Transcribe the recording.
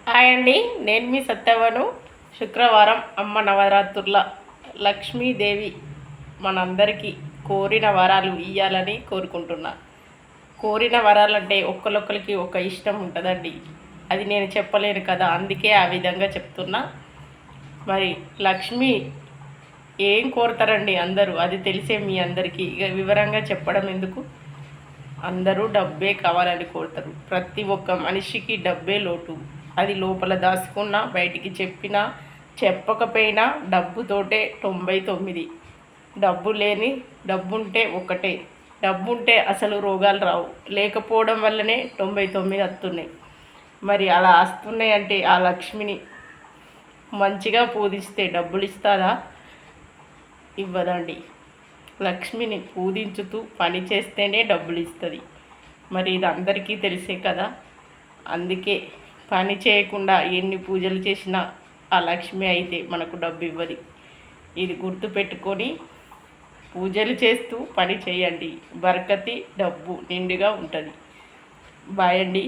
Hi అండి, నేను మీ సత్యవను. శుక్రవారం అమ్మ నవరాత్రుల లక్ష్మీదేవి మనందరికీ కోరిన వరాలు ఇయ్యాలని కోరుకుంటున్నా. కోరిన వరాలంటే ఒక్కరికి ఒక ఇష్టం ఉంటుందండి. అది నేను చెప్పలేను కదా, అందుకే ఆ విధంగా చెప్తున్నా. మరి లక్ష్మి ఏం కోరుతారండి అందరూ, అది తెలిసే మీ అందరికీ ఇక వివరంగా చెప్పడం ఎందుకు. అందరూ డబ్బే కావాలని కోరుతారు. ప్రతి ఒక్క మనిషికి డబ్బే లోటు. అది లోపల దాచుకున్నా, బయటికి చెప్పినా చెప్పకపోయినా డబ్బుతోటే 99. డబ్బు లేని డబ్బుంటే ఒకటే. డబ్బుంటే అసలు రోగాలు రావు. లేకపోవడం వల్లనే 99 వస్తున్నాయి. మరి అలా వస్తున్నాయి అంటే ఆ లక్ష్మిని మంచిగా పూజిస్తే డబ్బులు ఇస్తుందా? ఇవ్వదండి. లక్ష్మిని పూజించుతూ పని చేస్తేనే డబ్బులు ఇస్తుంది. మరి ఇది అందరికీ తెలిసే కదా. అందుకే పని చేయకుండా ఎన్ని పూజలు చేసినా ఆ లక్ష్మి అయితే మనకు డబ్బు ఇవ్వదు. ఇది గుర్తుపెట్టుకొని పూజలు చేస్తూ పని చేయండి. బరకతి డబ్బు నిండుగా ఉంటుంది. బాయ్ అండి.